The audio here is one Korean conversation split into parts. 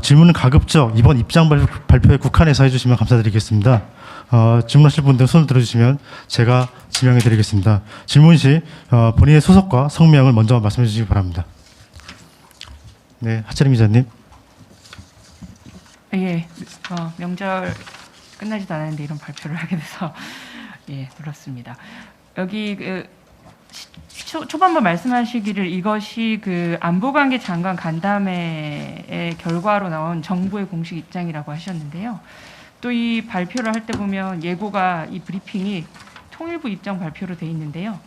질문은 가급적 이번 입장 발표에 국한해서 해주시면 감사드리겠습니다. 질문하실 분들 손을 들어주시면 제가 지명해드리겠습니다. 질문 시 본인의 소속과 성명을 먼저 말씀해 주시기 바랍니다. 네, 하채림 기자님. 예, 명절 끝나지도 않았는데 이런 발표를 하게 돼서 예, 놀랐습니다. 여기 초반부 말씀하시기를 이것이 안보관계 장관 간담회의 결과로 나온 정부의 공식 입장이라고 하셨는데요. 또 이 발표를 할 때 보면 예고가 이 브리핑이 통일부 입장 발표로 돼 있는데요.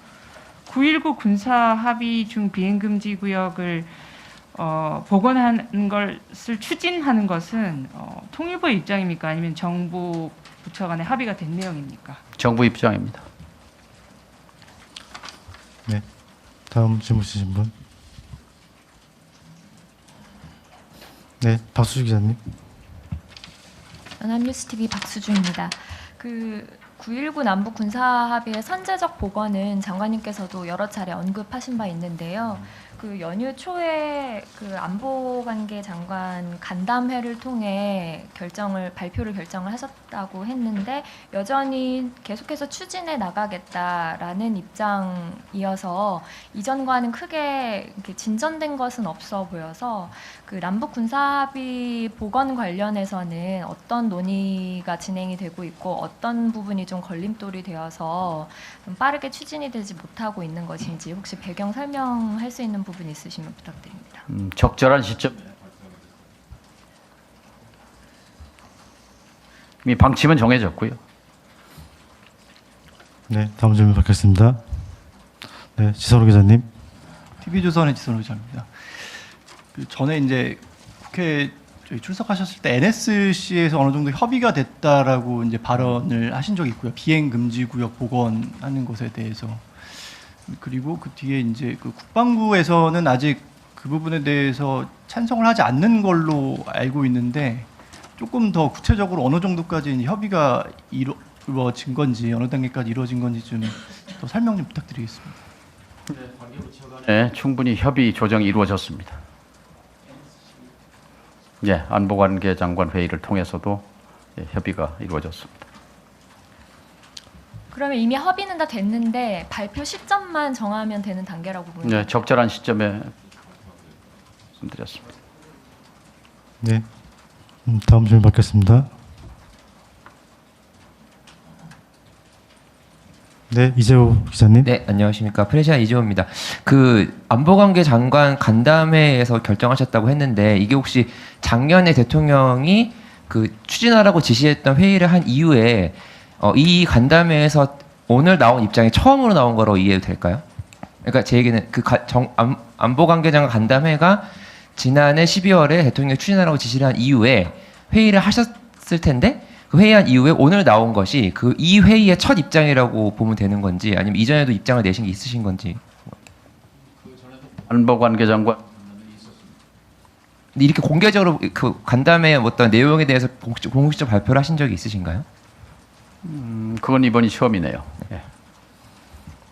9.19 군사 합의 중 비행금지 구역을 복원하는 것을 추진하는 것은 통일부의 입장입니까? 아니면 정부 부처 간의 합의가 된 내용입니까? 정부 입장입니다. 네, 다음 질문 주신 분. 네, 박수주 기자님. 연합뉴스TV 박수주입니다. 9.19 남북 군사 합의의 선제적 복원은 장관님께서도 여러 차례 언급하신 바 있는데요. 연휴 초에 안보관계 장관 간담회를 통해 발표를 결정을 하셨다고 했는데 여전히 계속해서 추진해 나가겠다라는 입장이어서 이전과는 크게 이렇게 진전된 것은 없어 보여서 남북 군사 합의 복원 관련해서는 어떤 논의가 진행이 되고 있고 어떤 부분이 좀 걸림돌이 되어서 좀 빠르게 추진이 되지 못하고 있는 것인지 혹시 배경 설명할 수 있는 부분 있으시면 부탁드립니다. 적절한 시점. 이미 방침은 정해졌고요. 네, 다음 질문 받겠습니다. 네, 지선호 기자님. TV조선의 지선호 기자입니다. 전에 이제 국회 출석하셨을 때 NSC에서 어느 정도 협의가 됐다라고 이제 발언을 하신 적이 있고요. 비행 금지 구역 복원하는 것에 대해서. 그리고 그 뒤에 이제 국방부에서는 아직 그 부분에 대해서 찬성을 하지 않는 걸로 알고 있는데 조금 더 구체적으로 어느 정도까지 협의가 이루어진 건지 어느 단계까지 이루어진 건지 좀 더 설명 좀 부탁드리겠습니다. 네, 충분히 협의 조정이 이루어졌습니다. 예, 안보관계 장관 회의를 통해서도 협의가 이루어졌습니다. 그러면 이미 합의는 다 됐는데 발표 시점만 정하면 되는 단계라고 보입니다. 네, 적절한 시점에 말씀드렸습니다. 네, 다음 질문 받겠습니다. 네, 이재호 기자님. 네, 안녕하십니까. 프레시아 이재호입니다. 안보관계 장관 간담회에서 결정하셨다고 했는데 이게 혹시 작년에 대통령이 추진하라고 지시했던 회의를 한 이후에 이 간담회에서 오늘 나온 입장이 처음으로 나온 거로 이해해도 될까요? 그러니까 제 얘기는 안보관계장 간담회가 지난해 12월에 대통령이 추진하라고 지시를 한 이후에 회의를 하셨을 텐데 그 회의한 이후에 오늘 나온 것이 이 회의의 첫 입장이라고 보면 되는 건지 아니면 이전에도 입장을 내신 게 있으신 건지. 안보관계장관 이렇게 공개적으로 간담회 어떤 내용에 대해서 공식적 발표를 하신 적이 있으신가요? 그건 이번이 처음이네요. 예.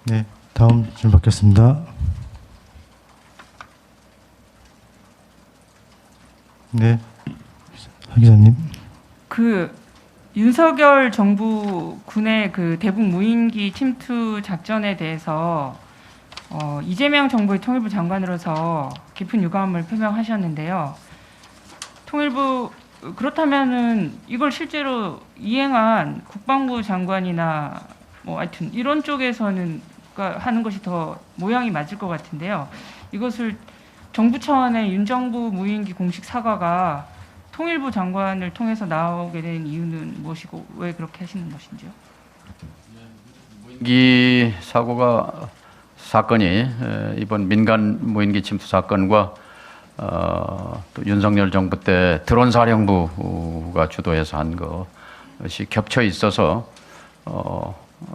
네, 다음 질문 받겠습니다. 네, 하 기자님. 윤석열 정부 군의 대북 무인기 침투 작전에 대해서 이재명 정부의 통일부 장관으로서 깊은 유감을 표명하셨는데요. 통일부 그렇다면은 이걸 실제로 이행한 국방부 장관이나 하여튼 이런 쪽에서는 하는 것이 더 모양이 맞을 것 같은데요. 이것을 정부 차원의 윤정부 무인기 공식 사과가 통일부 장관을 통해서 나오게 된 이유는 무엇이고 왜 그렇게 하시는 것인지요? 무인기 사건이 이번 민간 무인기 침투 사건과 또 윤석열 정부 때 드론 사령부가 주도해서 한 것이 겹쳐 있어서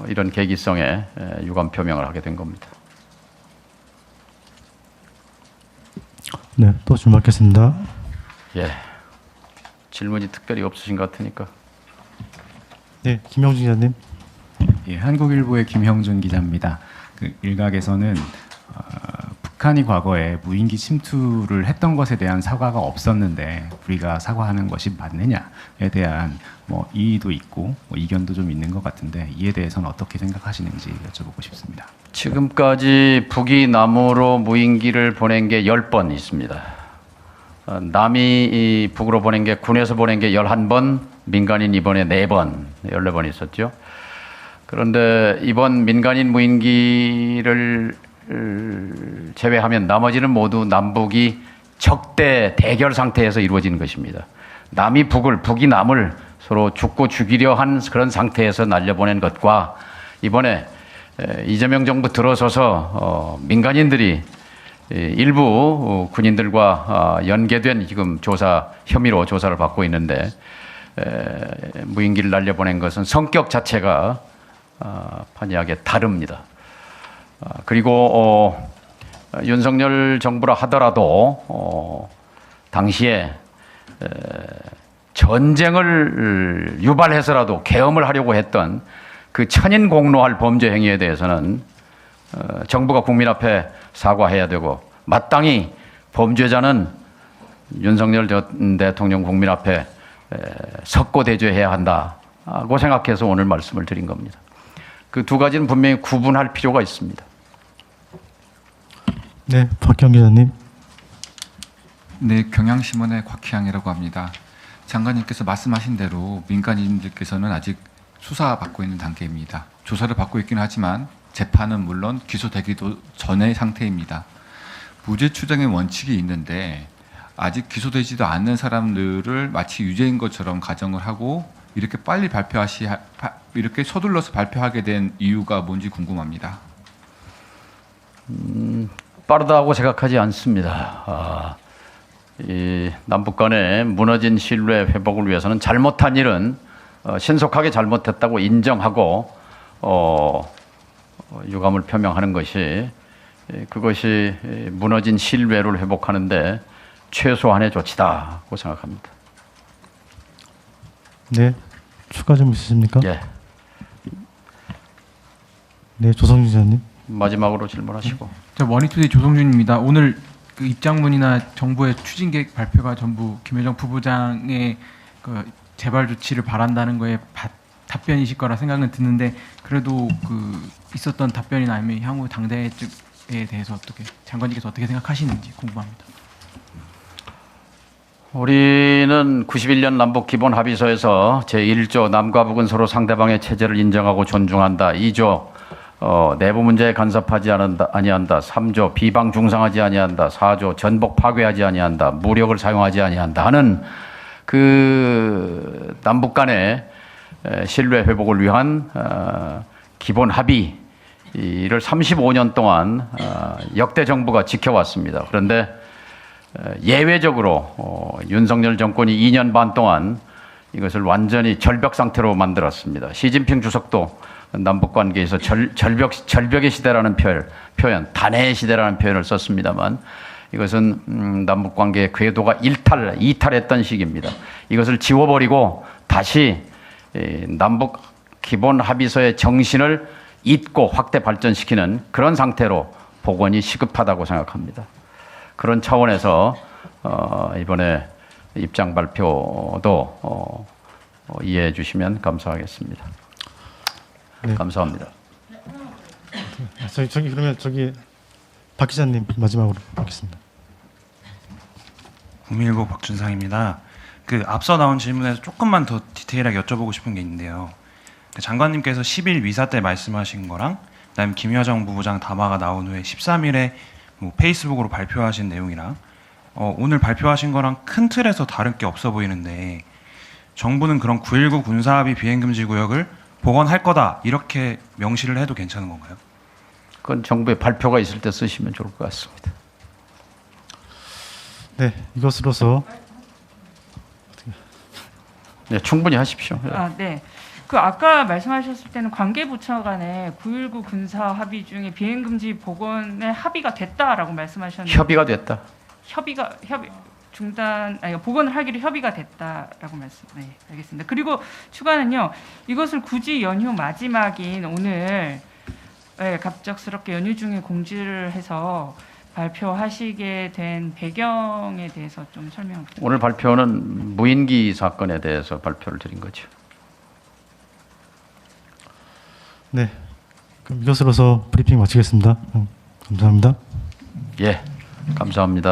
이런 계기성에 유감 표명을 하게 된 겁니다. 네, 또 질문 받겠습니다. 예, 질문이 특별히 없으신 것 같으니까. 네, 김영준 기자님. 예, 한국일보의 김형준 기자입니다. 일각에서는 북한이 과거에 무인기 침투를 했던 것에 대한 사과가 없었는데 우리가 사과하는 것이 맞느냐에 대한 뭐 이의도 있고 뭐 이견도 좀 있는 것 같은데 이에 대해서는 어떻게 생각하시는지 여쭤보고 싶습니다. 지금까지 북이 남으로 무인기를 보낸 게 10번 있습니다. 남이 이 북으로 보낸 게 군에서 보낸 게 11번, 민간인 이번에 4번, 14번 있었죠. 그런데 이번 민간인 무인기를 제외하면 나머지는 모두 남북이 적대 대결 상태에서 이루어진 것입니다. 남이 북을, 북이 남을 서로 죽고 죽이려 한 그런 상태에서 날려보낸 것과 이번에 이재명 정부 들어서서 민간인들이 일부 군인들과 연계된 지금 혐의로 조사를 받고 있는데 무인기를 날려보낸 것은 성격 자체가 판이하게 다릅니다. 그리고 윤석열 정부라 하더라도 당시에 전쟁을 유발해서라도 계엄을 하려고 했던 그 천인공노할 범죄 행위에 대해서는 정부가 국민 앞에 사과해야 되고 마땅히 범죄자는 윤석열 전 대통령 국민 앞에 석고대죄해야 한다고 생각해서 오늘 말씀을 드린 겁니다. 그 두 가지는 분명히 구분할 필요가 있습니다. 네, 박경 기자님. 네, 경향신문의 곽희양이라고 합니다. 장관님께서 말씀하신 대로 민간인들께서는 아직 수사받고 있는 단계입니다. 조사를 받고 있긴 하지만 재판은 물론 기소되기도 전의 상태입니다. 무죄 추정의 원칙이 있는데 아직 기소되지도 않는 사람들을 마치 유죄인 것처럼 가정을 하고 이렇게 빨리 이렇게 서둘러서 발표하게 된 이유가 뭔지 궁금합니다. 빠르다고 생각하지 않습니다. 이 남북 간의 무너진 신뢰 회복을 위해서는 잘못한 일은 신속하게 잘못했다고 인정하고 유감을 표명하는 것이 그것이 무너진 신뢰를 회복하는데 최소한의 조치다고 생각합니다. 네, 추가 좀 있으십니까? 예. 네, 조성준 기자님. 마지막으로 질문하시고. 저 머니투데이 조성준입니다. 오늘 그 입장문이나 정부의 추진 계획 발표가 전부 김여정 부부장의 그 재발 조치를 바란다는 거에 답변이실 거라 생각은 드는데 그래도 그 있었던 답변이나 아니면 향후 당대에 대해서 어떻게 장관님께서 어떻게 생각하시는지 궁금합니다. 우리는 91년 남북 기본 합의서에서 제1조 남과 북은 서로 상대방의 체제를 인정하고 존중한다. 2조 내부 문제에 간섭하지 아니한다. 3조 비방 중상하지 아니한다. 4조 전복 파괴하지 아니한다. 무력을 사용하지 아니한다 하는 그 남북 간의 신뢰 회복을 위한 기본 합의를 35년 동안 역대 정부가 지켜왔습니다. 그런데 예외적으로 윤석열 정권이 2년 반 동안 이것을 완전히 절벽 상태로 만들었습니다. 시진핑 주석도 남북 관계에서 절벽의 시대라는 표현, 단해의 시대라는 표현을 썼습니다만 이것은 남북 관계의 궤도가 이탈했던 시기입니다. 이것을 지워버리고 다시 남북 기본 합의서의 정신을 잇고 확대 발전시키는 그런 상태로 복원이 시급하다고 생각합니다. 그런 차원에서 이번에 입장 발표도 이해해 주시면 감사하겠습니다. 네. 감사합니다. 그러면 박 기자님 마지막으로 받겠습니다. 국민일보 박준상입니다. 그 앞서 나온 질문에서 조금만 더 디테일하게 여쭤보고 싶은 게 있는데요. 장관님께서 10일 위사 때 말씀하신 거랑 그다음에 김여정 부부장 담화가 나온 후에 13일에 뭐 페이스북으로 발표하신 내용이랑 오늘 발표하신 거랑 큰 틀에서 다른 게 없어 보이는데 정부는 그런 9.19 군사합의 비행금지 구역을 복원할 거다 이렇게 명시를 해도 괜찮은 건가요? 그건 정부의 발표가 있을 때 쓰시면 좋을 것 같습니다. 네, 이것으로서 네, 충분히 하십시오. 네. 그 아까 말씀하셨을 때는 관계부처 간에 9.19 군사 합의 중에 비행금지 복원에 합의가 됐다라고 말씀하셨는데 협의가 됐다. 복원을 하기로 협의가 됐다라고 네, 알겠습니다. 그리고 추가는요. 이것을 굳이 연휴 마지막인 오늘 갑작스럽게 연휴 중에 공지를 해서 발표하시게 된 배경에 대해서 좀 설명 부탁드립니다. 오늘 발표는 무인기 사건에 대해서 발표를 드린 거죠. 네, 그럼 이것으로서 브리핑 마치겠습니다. 감사합니다. 예, 감사합니다.